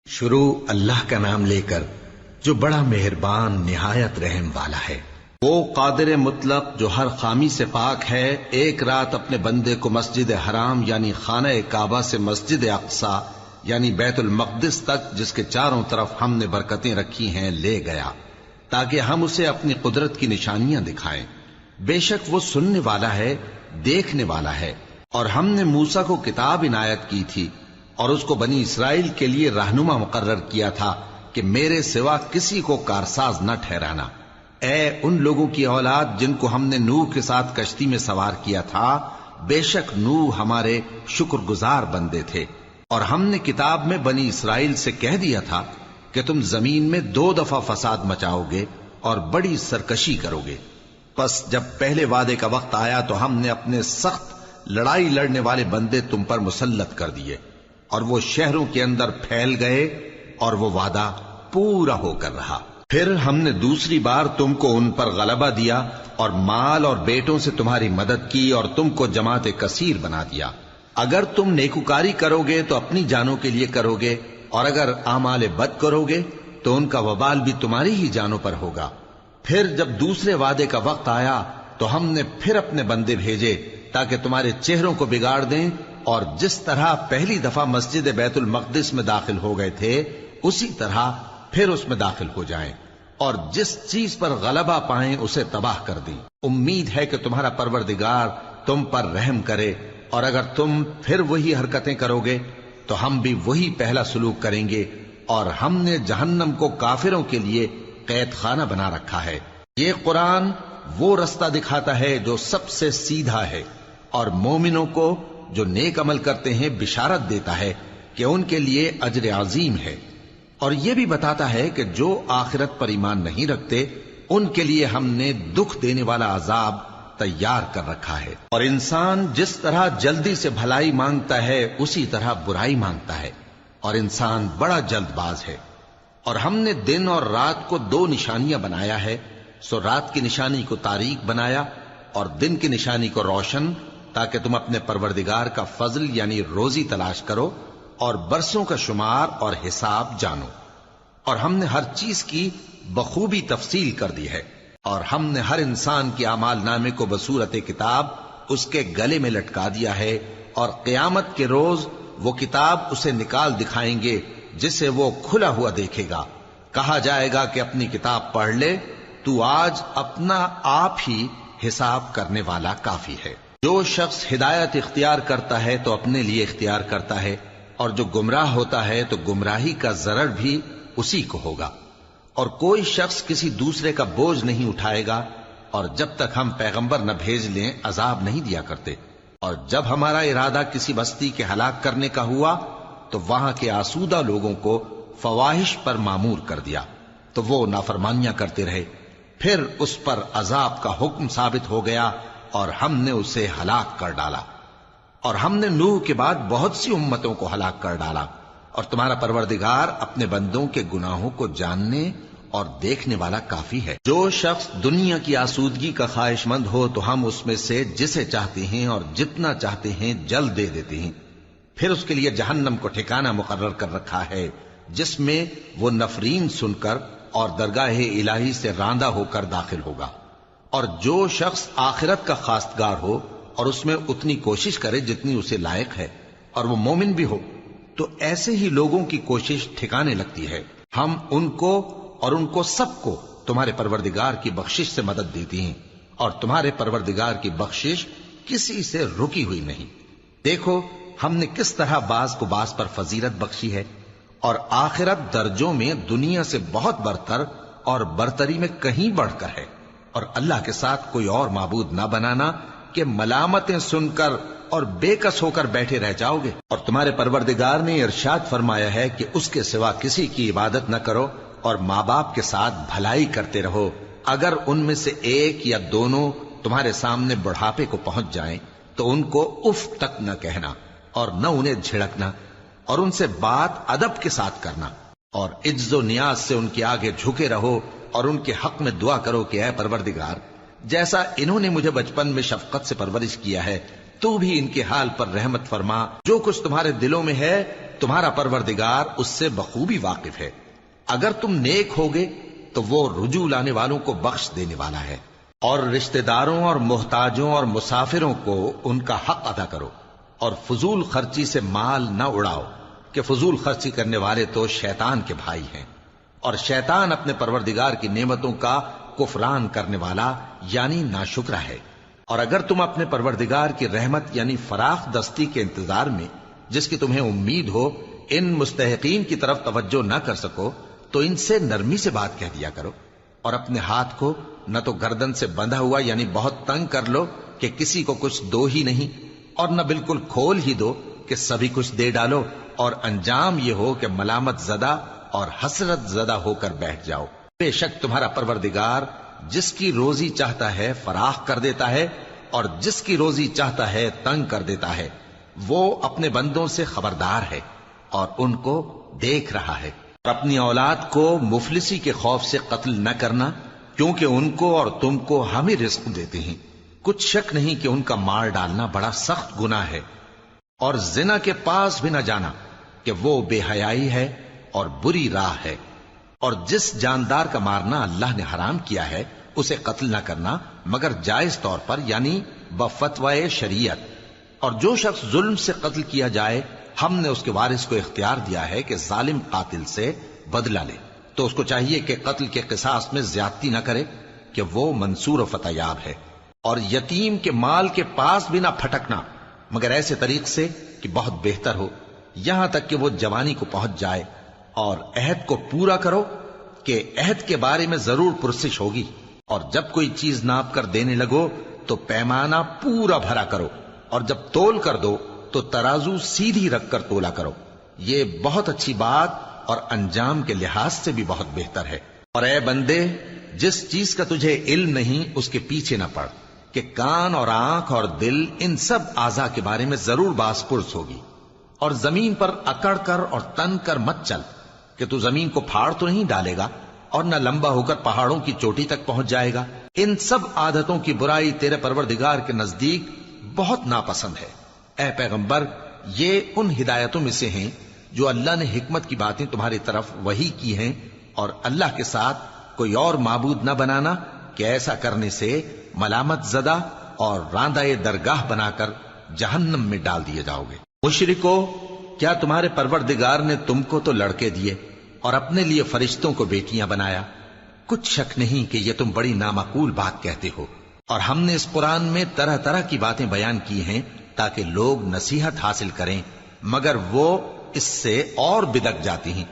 شروع اللہ کا نام لے کر جو بڑا مہربان نہایت رحم والا ہے۔ وہ قادر مطلق جو ہر خامی سے پاک ہے، ایک رات اپنے بندے کو مسجد حرام یعنی خانہ کعبہ سے مسجد اقصی یعنی بیت المقدس تک، جس کے چاروں طرف ہم نے برکتیں رکھی ہیں، لے گیا تاکہ ہم اسے اپنی قدرت کی نشانیاں دکھائیں۔ بے شک وہ سننے والا ہے، دیکھنے والا ہے۔ اور ہم نے موسیٰ کو کتاب عنایت کی تھی اور اس کو بنی اسرائیل کے لیے رہنما مقرر کیا تھا کہ میرے سوا کسی کو کارساز نہ ٹھہرانا۔ اے ان لوگوں کی اولاد جن کو ہم نے نوح کے ساتھ کشتی میں سوار کیا تھا، بے شک نوح ہمارے شکر گزار بندے تھے۔ اور ہم نے کتاب میں بنی اسرائیل سے کہہ دیا تھا کہ تم زمین میں 2 دفعہ فساد مچاؤ گے اور بڑی سرکشی کرو گے۔ پس جب پہلے وعدے کا وقت آیا تو ہم نے اپنے سخت لڑائی لڑنے والے بندے تم پر مسلط کر دیے، اور وہ شہروں کے اندر پھیل گئے، اور وہ وعدہ پورا ہو کر رہا۔ پھر ہم نے دوسری بار تم کو ان پر غلبہ دیا اور مال اور بیٹوں سے تمہاری مدد کی اور تم کو جماعت کثیر بنا دیا۔ اگر تم نیکوکاری کرو گے تو اپنی جانوں کے لیے کرو گے، اور اگر اعمال بد کرو گے تو ان کا وبال بھی تمہاری ہی جانوں پر ہوگا۔ پھر جب دوسرے وعدے کا وقت آیا تو ہم نے پھر اپنے بندے بھیجے تاکہ تمہارے چہروں کو بگاڑ دیں، اور جس طرح پہلی دفعہ مسجد بیت المقدس میں داخل ہو گئے تھے اسی طرح پھر اس میں داخل ہو جائیں، اور جس چیز پر غلبہ پائیں اسے تباہ کر دیں۔ امید ہے کہ تمہارا پروردگار تم پر رحم کرے، اور اگر تم پھر وہی حرکتیں کرو گے تو ہم بھی وہی پہلا سلوک کریں گے، اور ہم نے جہنم کو کافروں کے لیے قید خانہ بنا رکھا ہے۔ یہ قرآن وہ رستہ دکھاتا ہے جو سب سے سیدھا ہے، اور مومنوں کو جو نیک عمل کرتے ہیں بشارت دیتا ہے کہ ان کے لیے اجر عظیم ہے، اور یہ بھی بتاتا ہے کہ جو آخرت پر ایمان نہیں رکھتے ان کے لیے ہم نے دکھ دینے والا عذاب تیار کر رکھا ہے۔ اور انسان جس طرح جلدی سے بھلائی مانگتا ہے اسی طرح برائی مانگتا ہے، اور انسان بڑا جلد باز ہے۔ اور ہم نے دن اور رات کو 2 نشانیاں بنایا ہے، سو رات کی نشانی کو تاریک بنایا اور دن کی نشانی کو روشن، تاکہ تم اپنے پروردگار کا فضل یعنی روزی تلاش کرو اور برسوں کا شمار اور حساب جانو۔ اور ہم نے ہر چیز کی بخوبی تفصیل کر دی ہے، اور ہم نے ہر انسان کے اعمال نامے کو بصورت کتاب اس کے گلے میں لٹکا دیا ہے، اور قیامت کے روز وہ کتاب اسے نکال دکھائیں گے جسے وہ کھلا ہوا دیکھے گا۔ کہا جائے گا کہ اپنی کتاب پڑھ لے، تو آج اپنا آپ ہی حساب کرنے والا کافی ہے۔ جو شخص ہدایت اختیار کرتا ہے تو اپنے لیے اختیار کرتا ہے، اور جو گمراہ ہوتا ہے تو گمراہی کا ضرر بھی اسی کو ہوگا۔ اور کوئی شخص کسی دوسرے کا بوجھ نہیں اٹھائے گا، اور جب تک ہم پیغمبر نہ بھیج لیں عذاب نہیں دیا کرتے۔ اور جب ہمارا ارادہ کسی بستی کے ہلاک کرنے کا ہوا تو وہاں کے آسودہ لوگوں کو فواحش پر مامور کر دیا، تو وہ نافرمانیاں کرتے رہے۔ پھر اس پر عذاب کا حکم ثابت ہو گیا اور ہم نے اسے ہلاک کر ڈالا۔ اور ہم نے نوح کے بعد بہت سی امتوں کو ہلاک کر ڈالا، اور تمہارا پروردگار اپنے بندوں کے گناہوں کو جاننے اور دیکھنے والا کافی ہے۔ جو شخص دنیا کی آسودگی کا خواہش مند ہو تو ہم اس میں سے جسے چاہتے ہیں اور جتنا چاہتے ہیں جلد دے دیتے ہیں۔ پھر اس کے لیے جہنم کو ٹھکانہ مقرر کر رکھا ہے، جس میں وہ نفرین سن کر اور درگاہ الہی سے راندہ ہو کر داخل ہوگا۔ اور جو شخص آخرت کا خواستگار ہو اور اس میں اتنی کوشش کرے جتنی اسے لائق ہے، اور وہ مومن بھی ہو، تو ایسے ہی لوگوں کی کوشش ٹھکانے لگتی ہے۔ ہم ان کو اور ان کو سب کو تمہارے پروردگار کی بخشش سے مدد دیتی ہیں، اور تمہارے پروردگار کی بخشش کسی سے رکی ہوئی نہیں۔ دیکھو ہم نے کس طرح بعض کو بعض پر فضیلت بخشی ہے، اور آخرت درجوں میں دنیا سے بہت برتر اور برتری میں کہیں بڑھ کر ہے۔ اور اللہ کے ساتھ کوئی اور معبود نہ بنانا کہ ملامتیں سن کر اور بے کس ہو کر بیٹھے رہ جاؤ گے۔ اور تمہارے پروردگار نے ارشاد فرمایا ہے کہ اس کے سوا کسی کی عبادت نہ کرو، اور ماں باپ کے ساتھ بھلائی کرتے رہو۔ اگر ان میں سے ایک یا دونوں تمہارے سامنے بڑھاپے کو پہنچ جائیں تو ان کو اف تک نہ کہنا، اور نہ انہیں جھڑکنا، اور ان سے بات ادب کے ساتھ کرنا، اور عجز و نیاز سے ان کے آگے جھکے رہو، اور ان کے حق میں دعا کرو کہ اے پروردگار، جیسا انہوں نے مجھے بچپن میں شفقت سے پرورش کیا ہے، تو بھی ان کے حال پر رحمت فرما۔ جو کچھ تمہارے دلوں میں ہے تمہارا پروردگار اس سے بخوبی واقف ہے۔ اگر تم نیک ہوگے تو وہ رجوع لانے والوں کو بخش دینے والا ہے۔ اور رشتہ داروں اور محتاجوں اور مسافروں کو ان کا حق ادا کرو، اور فضول خرچی سے مال نہ اڑاؤ، کہ فضول خرچی کرنے والے تو شیطان کے بھائی ہیں، اور شیطان اپنے پروردگار کی نعمتوں کا کفران کرنے والا یعنی ناشکرا ہے۔ اور اگر تم اپنے پروردگار کی رحمت یعنی فراخ دستی کے انتظار میں، جس کی تمہیں امید ہو، ان مستحقین کی طرف توجہ نہ کر سکو تو ان سے نرمی سے بات کہہ دیا کرو، اور اپنے ہاتھ کو نہ تو گردن سے بندھا ہوا یعنی بہت تنگ کر لو کہ کسی کو کچھ دو ہی نہیں، اور نہ بالکل کھول ہی دو کہ سبھی کچھ دے ڈالو، اور انجام یہ ہو کہ ملامت زدہ اور حسرت زدہ ہو کر بیٹھ جاؤ۔ بے شک تمہارا پروردگار جس کی روزی چاہتا ہے فراخ کر دیتا ہے، اور جس کی روزی چاہتا ہے تنگ کر دیتا ہے۔ وہ اپنے بندوں سے خبردار ہے اور ان کو دیکھ رہا ہے۔ اور اپنی اولاد کو مفلسی کے خوف سے قتل نہ کرنا، کیونکہ ان کو اور تم کو ہم ہی رزق دیتے ہیں۔ کچھ شک نہیں کہ ان کا مار ڈالنا بڑا سخت گناہ ہے۔ اور زنا کے پاس بھی نہ جانا، کہ وہ بے حیائی ہے اور بری راہ ہے۔ اور جس جاندار کا مارنا اللہ نے حرام کیا ہے اسے قتل نہ کرنا مگر جائز طور پر یعنی بفتوائے شریعت۔ اور جو شخص ظلم سے قتل کیا جائے، ہم نے اس کے وارث کو اختیار دیا ہے کہ ظالم قاتل سے بدلہ لے، تو اس کو چاہیے کہ قتل کے قصاص میں زیادتی نہ کرے، کہ وہ منصور و فتح یاب ہے۔ اور یتیم کے مال کے پاس بھی نہ پھٹکنا مگر ایسے طریق سے کہ بہت بہتر ہو، یہاں تک کہ وہ جوانی کو پہنچ جائے۔ اور عہد کو پورا کرو کہ عہد کے بارے میں ضرور پرسش ہوگی، اور جب کوئی چیز ناپ کر دینے لگو تو پیمانہ پورا بھرا کرو، اور جب تول کر دو تو ترازو سیدھی رکھ کر تولا کرو، یہ بہت اچھی بات اور انجام کے لحاظ سے بھی بہت بہتر ہے۔ اور اے بندے، جس چیز کا تجھے علم نہیں اس کے پیچھے نہ پڑ، کہ کان اور آنکھ اور دل ان سب اعضاء کے بارے میں ضرور باز پرس ہوگی۔ اور زمین پر اکڑ کر اور تن کر مت چل، کہ تو زمین کو پھاڑ تو نہیں ڈالے گا اور نہ لمبا ہو کر پہاڑوں کی چوٹی تک پہنچ جائے گا۔ ان سب عادتوں کی برائی تیرے پروردگار کے نزدیک بہت ناپسند ہے۔ اے پیغمبر، یہ ان ہدایتوں میں سے ہیں جو اللہ نے حکمت کی باتیں تمہاری طرف وحی کی ہیں، اور اللہ کے ساتھ کوئی اور معبود نہ بنانا، کہ ایسا کرنے سے ملامت زدہ اور راندہ درگاہ بنا کر جہنم میں ڈال دیے جاؤ گے۔ مشرکو، کیا تمہارے پروردگار نے تم کو تو لڑکے دیے اور اپنے لیے فرشتوں کو بیٹیاں بنایا؟ کچھ شک نہیں کہ یہ تم بڑی نامعقول بات کہتے ہو، اور ہم نے اس قرآن میں طرح طرح کی باتیں بیان کی ہیں تاکہ لوگ نصیحت حاصل کریں، مگر وہ اس سے اور بدک جاتی ہیں۔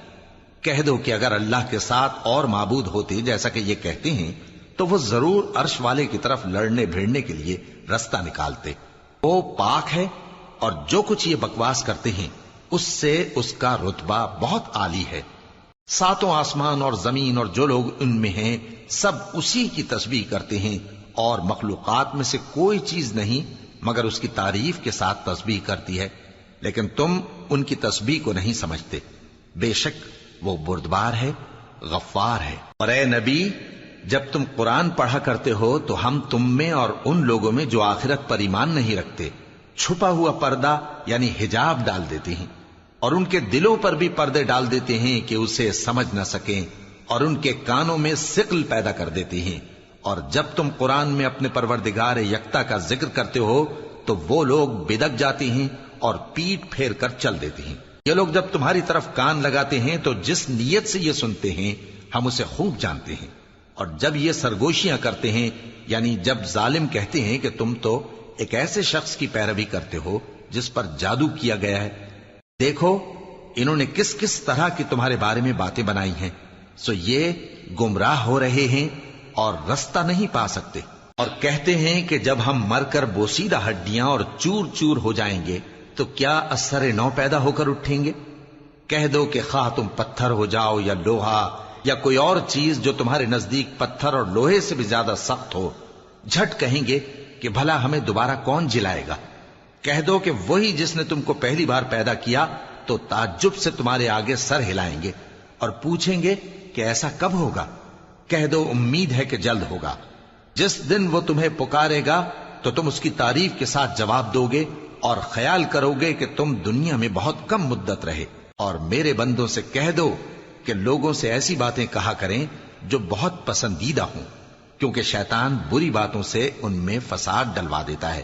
کہہ دو کہ اگر اللہ کے ساتھ اور معبود ہوتے جیسا کہ یہ کہتے ہیں تو وہ ضرور عرش والے کی طرف لڑنے بھیڑنے کے لیے رستہ نکالتے۔ وہ پاک ہے، اور جو کچھ یہ بکواس کرتے ہیں اس سے اس کا رتبہ بہت عالی ہے۔ ساتوں آسمان اور زمین اور جو لوگ ان میں ہیں سب اسی کی تسبیح کرتے ہیں، اور مخلوقات میں سے کوئی چیز نہیں مگر اس کی تعریف کے ساتھ تسبیح کرتی ہے، لیکن تم ان کی تسبیح کو نہیں سمجھتے۔ بے شک وہ بردبار ہے، غفار ہے۔ اور اے نبی، جب تم قرآن پڑھا کرتے ہو تو ہم تم میں اور ان لوگوں میں جو آخرت پر ایمان نہیں رکھتے چھپا ہوا پردہ یعنی حجاب ڈال دیتے ہیں، اور ان کے دلوں پر بھی پردے ڈال دیتے ہیں کہ اسے سمجھ نہ سکیں، اور ان کے کانوں میں ثقل پیدا کر دیتے ہیں۔ اور جب تم قرآن میں اپنے پروردگار یکتا کا ذکر کرتے ہو تو وہ لوگ بدک جاتے ہیں اور پیٹ پھیر کر چل دیتے ہیں۔ یہ لوگ جب تمہاری طرف کان لگاتے ہیں تو جس نیت سے یہ سنتے ہیں ہم اسے خوب جانتے ہیں، اور جب یہ سرگوشیاں کرتے ہیں یعنی جب ظالم کہتے ہیں کہ تم تو ایک ایسے شخص کی پیروی کرتے ہو جس پر جادو کیا گیا ہے، دیکھو انہوں نے کس کس طرح کی تمہارے بارے میں باتیں بنائی ہیں، سو یہ گمراہ ہو رہے ہیں اور رستہ نہیں پا سکتے۔ اور کہتے ہیں کہ جب ہم مر کر بوسیدہ ہڈیاں اور چور چور ہو جائیں گے تو کیا اثر نو پیدا ہو کر اٹھیں گے؟ کہہ دو کہ خواہ تم پتھر ہو جاؤ یا لوہا یا کوئی اور چیز جو تمہارے نزدیک پتھر اور لوہے سے بھی زیادہ سخت ہو، جھٹ کہیں گے کہ بھلا ہمیں دوبارہ کون جلائے گا؟ کہہ دو کہ وہی جس نے تم کو پہلی بار پیدا کیا تو تعجب سے تمہارے آگے سر ہلائیں گے اور پوچھیں گے کہ ایسا کب ہوگا؟ کہہ دو امید ہے کہ جلد ہوگا۔ جس دن وہ تمہیں پکارے گا تو تم اس کی تعریف کے ساتھ جواب دو گے اور خیال کرو گے کہ تم دنیا میں بہت کم مدت رہے۔ اور میرے بندوں سے کہہ دو کہ لوگوں سے ایسی باتیں کہا کریں جو بہت پسندیدہ ہوں، کیونکہ شیطان بری باتوں سے ان میں فساد ڈلوا دیتا ہے۔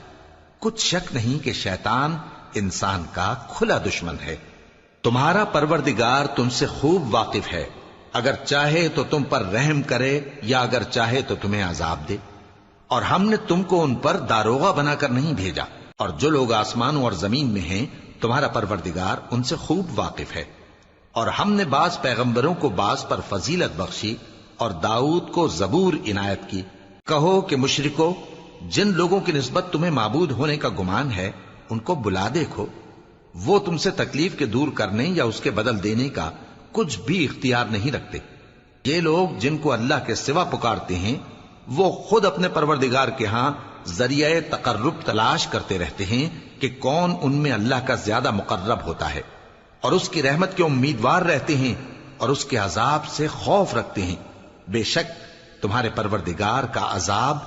کچھ شک نہیں کہ شیطان انسان کا کھلا دشمن ہے۔ تمہارا پروردگار تم سے خوب واقف ہے، اگر چاہے تو تم پر رحم کرے یا اگر چاہے تو تمہیں عذاب دے۔ اور ہم نے تم کو ان پر داروغہ بنا کر نہیں بھیجا، اور جو لوگ آسمانوں اور زمین میں ہیں تمہارا پروردگار ان سے خوب واقف ہے۔ اور ہم نے بعض پیغمبروں کو بعض پر فضیلت بخشی اور داؤد کو زبور عنایت کی۔ کہو کہ مشرکو، جن لوگوں کی نسبت تمہیں معبود ہونے کا گمان ہے ان کو بلا دیکھو، وہ تم سے تکلیف کے دور کرنے یا اس کے بدل دینے کا کچھ بھی اختیار نہیں رکھتے۔ یہ لوگ جن کو اللہ کے سوا پکارتے ہیں وہ خود اپنے پروردگار کے ہاں ذریعہ تقرب تلاش کرتے رہتے ہیں کہ کون ان میں اللہ کا زیادہ مقرب ہوتا ہے، اور اس کی رحمت کے امیدوار رہتے ہیں اور اس کے عذاب سے خوف رکھتے ہیں۔ بے شک تمہارے پروردگار کا عذاب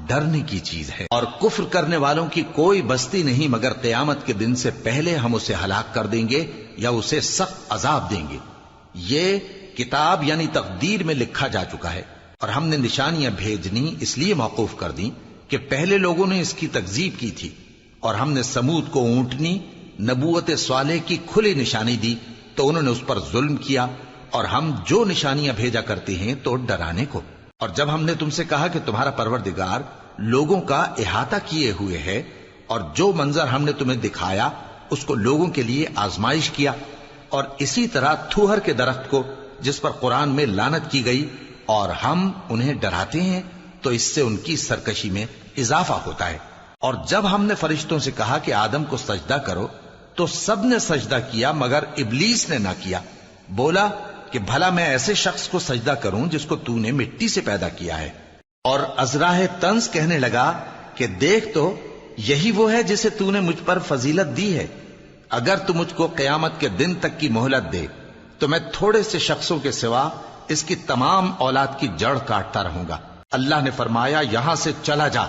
ڈرنے کی چیز ہے، اور کفر کرنے والوں کی کوئی بستی نہیں مگر قیامت کے دن سے پہلے ہم اسے ہلاک کر دیں گے یا اسے سخت عذاب دیں گے۔ یہ کتاب یعنی تقدیر میں لکھا جا چکا ہے، اور ہم نے نشانیاں بھیجنی اس لیے موقوف کر دیں کہ پہلے لوگوں نے اس کی تکذیب کی تھی، اور ہم نے سمود کو اونٹنی نبوت صالح کی کھلی نشانی دی تو انہوں نے اس پر ظلم کیا، اور ہم جو نشانیاں بھیجا کرتے ہیں تو ڈرانے کو۔ اور جب ہم نے تم سے کہا کہ تمہارا پروردگار لوگوں کا احاطہ کیے ہوئے ہے، اور جو منظر ہم نے تمہیں دکھایا اس کو لوگوں کے لیے آزمائش کیا، اور اسی طرح تھوہر کے درخت کو جس پر قرآن میں لعنت کی گئی، اور ہم انہیں ڈراتے ہیں تو اس سے ان کی سرکشی میں اضافہ ہوتا ہے۔ اور جب ہم نے فرشتوں سے کہا کہ آدم کو سجدہ کرو تو سب نے سجدہ کیا مگر ابلیس نے نہ کیا، بولا کہ بھلا میں ایسے شخص کو سجدہ کروں جس کو تو نے مٹی سے پیدا کیا ہے۔ اور ازراہ طنز کہنے لگا کہ دیکھ تو یہی وہ ہے جسے تو نے مجھ پر فضیلت دی ہے، اگر تو مجھ کو قیامت کے دن تک کی مہلت دے تو میں تھوڑے سے شخصوں کے سوا اس کی تمام اولاد کی جڑ کاٹتا رہوں گا۔ اللہ نے فرمایا یہاں سے چلا جا،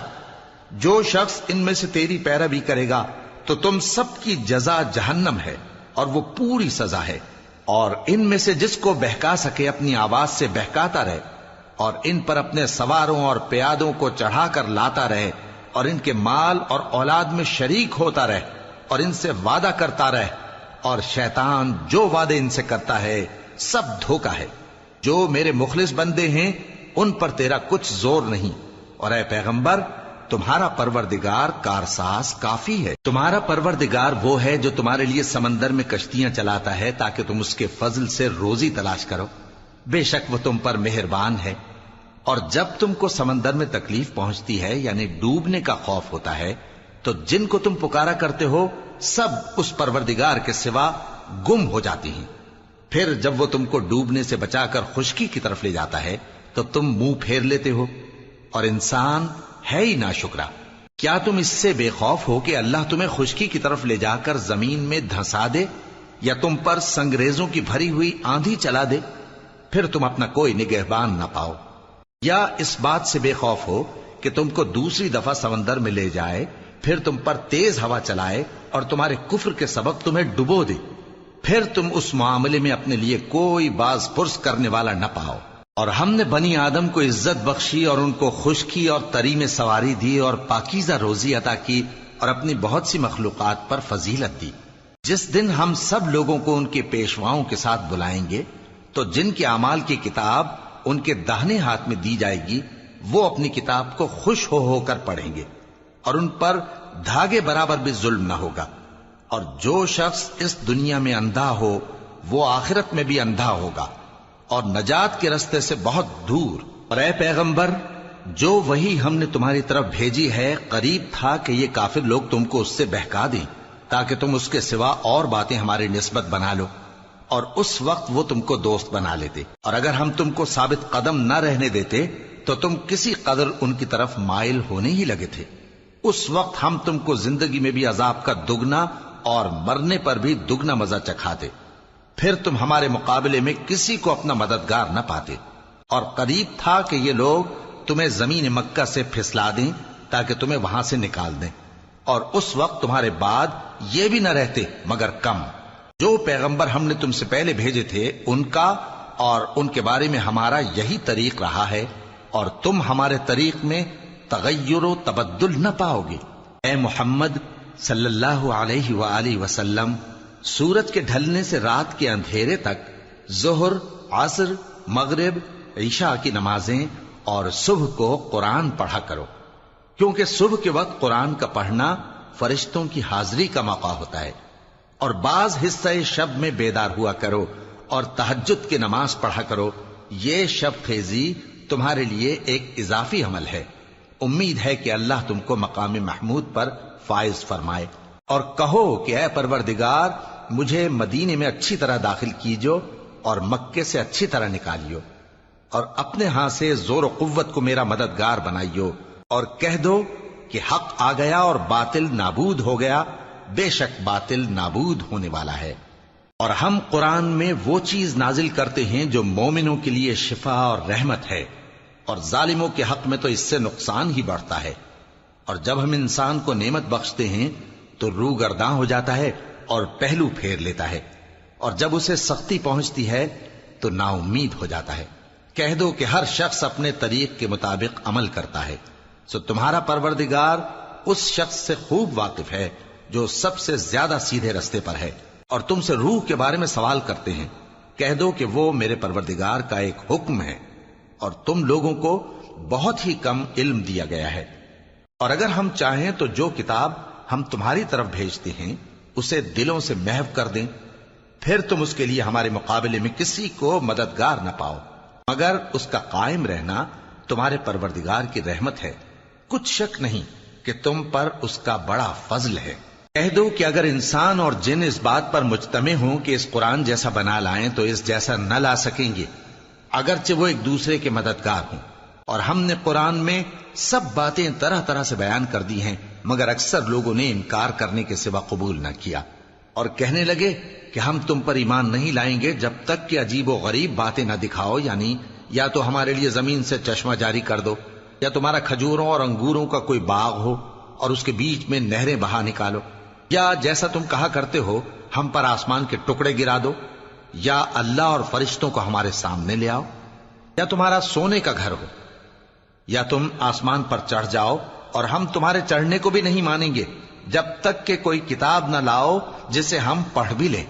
جو شخص ان میں سے تیری پیروی کرے گا تو تم سب کی جزا جہنم ہے اور وہ پوری سزا ہے، اور ان میں سے جس کو بہکا سکے اپنی آواز سے بہکاتا رہے، اور ان پر اپنے سواروں اور پیادوں کو چڑھا کر لاتا رہے، اور ان کے مال اور اولاد میں شریک ہوتا رہے، اور ان سے وعدہ کرتا رہے، اور شیطان جو وعدے ان سے کرتا ہے سب دھوکہ ہے۔ جو میرے مخلص بندے ہیں ان پر تیرا کچھ زور نہیں، اور اے پیغمبر تمہارا پروردگار کارساز کافی ہے۔ تمہارا پروردگار وہ ہے جو تمہارے لیے سمندر میں کشتیاں چلاتا ہے تاکہ تم اس کے فضل سے روزی تلاش کرو، بے شک وہ تم پر مہربان ہے۔ اور جب تم کو سمندر میں تکلیف پہنچتی ہے یعنی ڈوبنے کا خوف ہوتا ہے تو جن کو تم پکارا کرتے ہو سب اس پروردگار کے سوا گم ہو جاتی ہیں۔ پھر جب وہ تم کو ڈوبنے سے بچا کر خشکی کی طرف لے جاتا ہے تو تم منہ پھیر لیتے ہو، اور انسان ہے ہی ناشکرا۔ کیا تم اس سے بے خوف ہو کہ اللہ تمہیں خشکی کی طرف لے جا کر زمین میں دھنسا دے، یا تم پر سنگریزوں کی بھری ہوئی آندھی چلا دے، پھر تم اپنا کوئی نگہبان نہ پاؤ؟ یا اس بات سے بے خوف ہو کہ تم کو دوسری دفعہ سمندر میں لے جائے، پھر تم پر تیز ہوا چلائے اور تمہارے کفر کے سبب تمہیں ڈبو دے، پھر تم اس معاملے میں اپنے لیے کوئی باز پرس کرنے والا نہ پاؤ۔ اور ہم نے بنی آدم کو عزت بخشی اور ان کو خشکی اور تری میں سواری دی اور پاکیزہ روزی عطا کی اور اپنی بہت سی مخلوقات پر فضیلت دی۔ جس دن ہم سب لوگوں کو ان کے پیشواؤں کے ساتھ بلائیں گے تو جن کے اعمال کی کتاب ان کے داہنے ہاتھ میں دی جائے گی وہ اپنی کتاب کو خوش ہو کر پڑھیں گے، اور ان پر دھاگے برابر بھی ظلم نہ ہوگا۔ اور جو شخص اس دنیا میں اندھا ہو وہ آخرت میں بھی اندھا ہوگا اور نجات کے رستے سے بہت دور۔ اور اے پیغمبر جو وہی ہم نے تمہاری طرف بھیجی ہے قریب تھا کہ یہ کافر لوگ تم کو اس سے بہکا دیں تاکہ تم اس کے سوا اور باتیں ہماری نسبت بنا لو، اور اس وقت وہ تم کو دوست بنا لیتے، اور اگر ہم تم کو ثابت قدم نہ رہنے دیتے تو تم کسی قدر ان کی طرف مائل ہونے ہی لگے تھے۔ اس وقت ہم تم کو زندگی میں بھی عذاب کا دگنا اور مرنے پر بھی دگنا مزہ چکھاتے، پھر تم ہمارے مقابلے میں کسی کو اپنا مددگار نہ پاتے۔ اور قریب تھا کہ یہ لوگ تمہیں زمین مکہ سے پھسلا دیں تاکہ تمہیں وہاں سے نکال دیں، اور اس وقت تمہارے بعد یہ بھی نہ رہتے مگر کم۔ جو پیغمبر ہم نے تم سے پہلے بھیجے تھے ان کا اور ان کے بارے میں ہمارا یہی طریق رہا ہے، اور تم ہمارے طریق میں تغیر و تبدل نہ پاؤ گے۔ اے محمد صلی اللہ علیہ وآلہ وسلم، سورج کے ڈھلنے سے رات کے اندھیرے تک ظہر، عصر، مغرب، عشاء کی نمازیں اور صبح کو قرآن پڑھا کرو، کیونکہ صبح کے وقت قرآن کا پڑھنا فرشتوں کی حاضری کا موقع ہوتا ہے، اور بعض حصہ شب میں بیدار ہوا کرو اور تہجد کی نماز پڑھا کرو۔ یہ شب خیزی تمہارے لیے ایک اضافی عمل ہے۔ امید ہے کہ اللہ تم کو مقام محمود پر فائز فرمائے۔ اور کہو کہ اے پروردگار، مجھے مدینے میں اچھی طرح داخل کیجو اور مکے سے اچھی طرح نکالیو، اور اپنے ہاں سے زور و قوت کو میرا مددگار بنائیو، اور کہہ دو کہ حق آ گیا اور باطل نابود ہو گیا، بے شک باطل نابود ہونے والا ہے۔ اور ہم قرآن میں وہ چیز نازل کرتے ہیں جو مومنوں کے لیے شفا اور رحمت ہے، اور ظالموں کے حق میں تو اس سے نقصان ہی بڑھتا ہے۔ اور جب ہم انسان کو نعمت بخشتے ہیں تو روح گرداں ہو جاتا ہے اور پہلو پھیر لیتا ہے، اور جب اسے سختی پہنچتی ہے تو نا امید ہو جاتا ہے۔ کہہ دو کہ ہر شخص اپنے طریق کے مطابق عمل کرتا ہے، سو تمہارا پروردگار اس شخص سے خوب واقف ہے جو سب سے زیادہ سیدھے رستے پر ہے۔ اور تم سے روح کے بارے میں سوال کرتے ہیں، کہہ دو کہ وہ میرے پروردگار کا ایک حکم ہے، اور تم لوگوں کو بہت ہی کم علم دیا گیا ہے۔ اور اگر ہم چاہیں تو جو کتاب ہم تمہاری طرف بھیجتے ہیں اسے دلوں سے محو کر دیں، پھر تم اس کے لیے ہمارے مقابلے میں کسی کو مددگار نہ پاؤ، مگر اس کا قائم رہنا تمہارے پروردگار کی رحمت ہے، کچھ شک نہیں کہ تم پر اس کا بڑا فضل ہے۔ کہہ دو کہ اگر انسان اور جن اس بات پر مجتمع ہوں کہ اس قرآن جیسا بنا لائیں تو اس جیسا نہ لا سکیں گے، اگرچہ وہ ایک دوسرے کے مددگار ہوں۔ اور ہم نے قرآن میں سب باتیں طرح طرح سے بیان کر دی ہیں، مگر اکثر لوگوں نے انکار کرنے کے سوا قبول نہ کیا، اور کہنے لگے کہ ہم تم پر ایمان نہیں لائیں گے جب تک کہ عجیب و غریب باتیں نہ دکھاؤ، یعنی یا تو ہمارے لیے زمین سے چشمہ جاری کر دو، یا تمہارا کھجوروں اور انگوروں کا کوئی باغ ہو اور اس کے بیچ میں نہریں بہا نکالو، یا جیسا تم کہا کرتے ہو ہم پر آسمان کے ٹکڑے گرا دو، یا اللہ اور فرشتوں کو ہمارے سامنے لے آؤ، یا تمہارا سونے کا گھر ہو، یا تم آسمان پر چڑھ جاؤ، اور ہم تمہارے چڑھنے کو بھی نہیں مانیں گے جب تک کہ کوئی کتاب نہ لاؤ جسے ہم پڑھ بھی لیں۔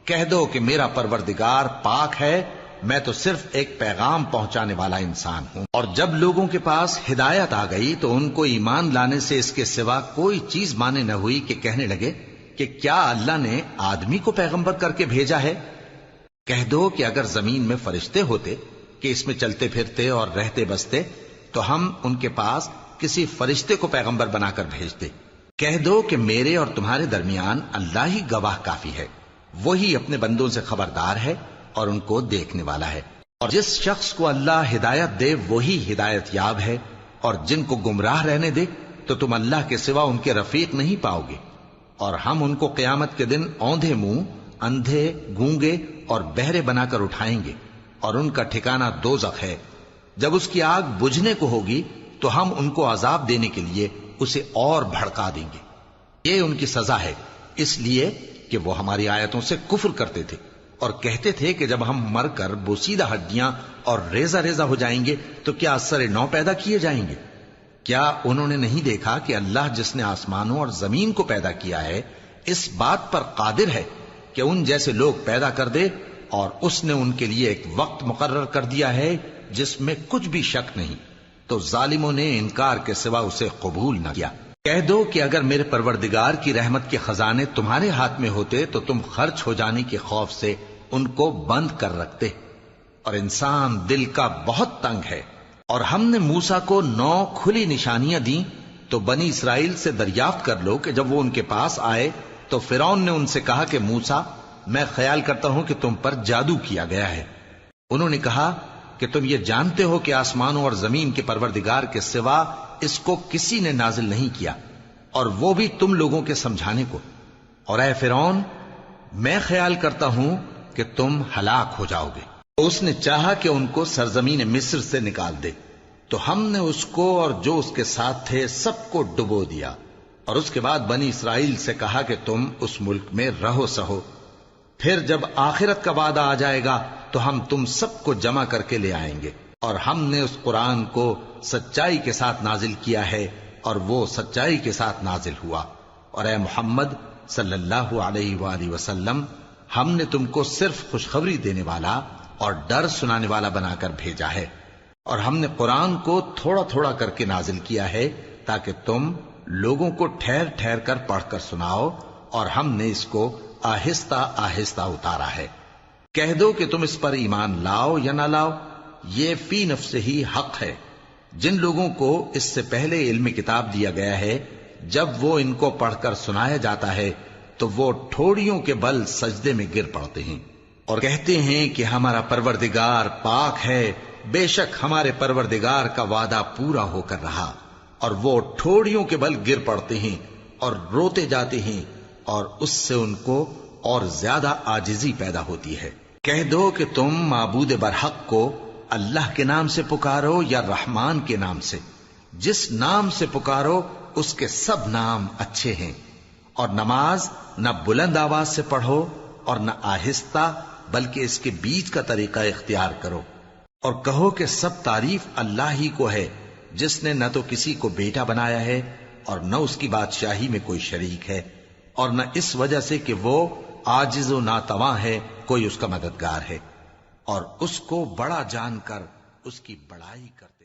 کہہ دو کہ میرا پروردگار پاک ہے، میں تو صرف ایک پیغام پہنچانے والا انسان ہوں۔ اور جب لوگوں کے پاس ہدایت آ گئی تو ان کو ایمان لانے سے اس کے سوا کوئی چیز مانے نہ ہوئی کہ کہنے لگے کہ کیا اللہ نے آدمی کو پیغمبر کر کے بھیجا ہے؟ کہہ دو کہ اگر زمین میں فرشتے ہوتے کہ اس میں چلتے پھرتے اور رہتے بستے تو ہم ان کے پاس کسی فرشتے کو پیغمبر بنا کر بھیجتے۔ کہہ دو کہ میرے اور تمہارے درمیان اللہ ہی گواہ کافی ہے، وہی اپنے بندوں سے خبردار ہے اور ان کو دیکھنے والا ہے۔ اور جس شخص کو اللہ ہدایت دے وہی ہدایت یاب ہے، اور جن کو گمراہ رہنے دے تو تم اللہ کے سوا ان کے رفیق نہیں پاؤ گے۔ اور ہم ان کو قیامت کے دن اوندھے منہ، اندھے، گونگے اور بہرے بنا کر اٹھائیں گے، اور ان کا ٹھکانہ دوزخ ہے۔ جب اس کی آگ بجھنے کو ہوگی تو ہم ان کو عذاب دینے کے لیے اسے اور بھڑکا دیں گے۔ یہ ان کی سزا ہے، اس لیے کہ وہ ہماری آیتوں سے کفر کرتے تھے اور کہتے تھے کہ جب ہم مر کر بوسیدہ ہڈیاں اور ریزہ ریزہ ہو جائیں گے تو کیا اثر نو پیدا کیے جائیں گے؟ کیا انہوں نے نہیں دیکھا کہ اللہ جس نے آسمانوں اور زمین کو پیدا کیا ہے اس بات پر قادر ہے کہ ان جیسے لوگ پیدا کر دے، اور اس نے ان کے لیے ایک وقت مقرر کر دیا ہے جس میں کچھ بھی شک نہیں، تو ظالموں نے انکار کے سوا اسے قبول نہ کیا۔ کہہ دو کہ اگر میرے پروردگار کی رحمت کے خزانے تمہارے ہاتھ میں ہوتے تو تم خرچ ہو جانے کے خوف سے ان کو بند کر رکھتے، اور انسان دل کا بہت تنگ ہے۔ اور ہم نے موسیٰ کو 9 کھلی نشانیاں دیں تو بنی اسرائیل سے دریافت کر لو کہ جب وہ ان کے پاس آئے تو فرعون نے ان سے کہا کہ موسیٰ، میں خیال کرتا ہوں کہ تم پر جادو کیا گیا ہے۔ انہوں نے کہا کہ تم یہ جانتے ہو کہ آسمانوں اور زمین کے پروردگار کے سوا اس کو کسی نے نازل نہیں کیا، اور وہ بھی تم لوگوں کے سمجھانے کو۔ اور اے فرعون، میں خیال کرتا ہوں کہ تم ہلاک ہو جاؤ گے۔ اس نے چاہا کہ ان کو سرزمین مصر سے نکال دے، تو ہم نے اس کو اور جو اس کے ساتھ تھے سب کو ڈبو دیا، اور اس کے بعد بنی اسرائیل سے کہا کہ تم اس ملک میں رہو سہو، پھر جب آخرت کا وعدہ آ جائے گا تو ہم تم سب کو جمع کر کے لے آئیں گے، اور ہم نے اس قرآن کو سچائی کے ساتھ نازل کیا ہے اور وہ سچائی کے ساتھ نازل ہوا۔ اور اے محمد صلی اللہ علیہ وآلہ وسلم، ہم نے تم کو صرف خوشخبری دینے والا اور ڈر سنانے والا بنا کر بھیجا ہے، اور ہم نے قرآن کو تھوڑا تھوڑا کر کے نازل کیا ہے تاکہ تم لوگوں کو ٹھہر ٹھہر کر پڑھ کر سناؤ، اور ہم نے اس کو آہستہ آہستہ اتارا ہے۔ کہہ دو کہ تم اس پر ایمان لاؤ یا نہ لاؤ، یہ فی نفس ہی حق ہے۔ جن لوگوں کو اس سے پہلے علم کتاب دیا گیا ہے، جب وہ ان کو پڑھ کر سنایا جاتا ہے تو وہ ٹھوڑیوں کے بل سجدے میں گر پڑتے ہیں اور کہتے ہیں کہ ہمارا پروردگار پاک ہے، بے شک ہمارے پروردگار کا وعدہ پورا ہو کر رہا، اور وہ ٹھوڑیوں کے بل گر پڑتے ہیں اور روتے جاتے ہیں، اور اس سے ان کو اور زیادہ عاجزی پیدا ہوتی ہے۔ کہہ دو کہ تم معبود برحق کو اللہ کے نام سے پکارو یا رحمان کے نام سے، جس نام سے پکارو اس کے سب نام اچھے ہیں، اور نماز نہ بلند آواز سے پڑھو اور نہ آہستہ، بلکہ اس کے بیچ کا طریقہ اختیار کرو، اور کہو کہ سب تعریف اللہ ہی کو ہے، جس نے نہ تو کسی کو بیٹا بنایا ہے اور نہ اس کی بادشاہی میں کوئی شریک ہے، اور نہ اس وجہ سے کہ وہ عاجز و ناتواں ہے کوئی اس کا مددگار ہے، اور اس کو بڑا جان کر اس کی بڑائی کرتا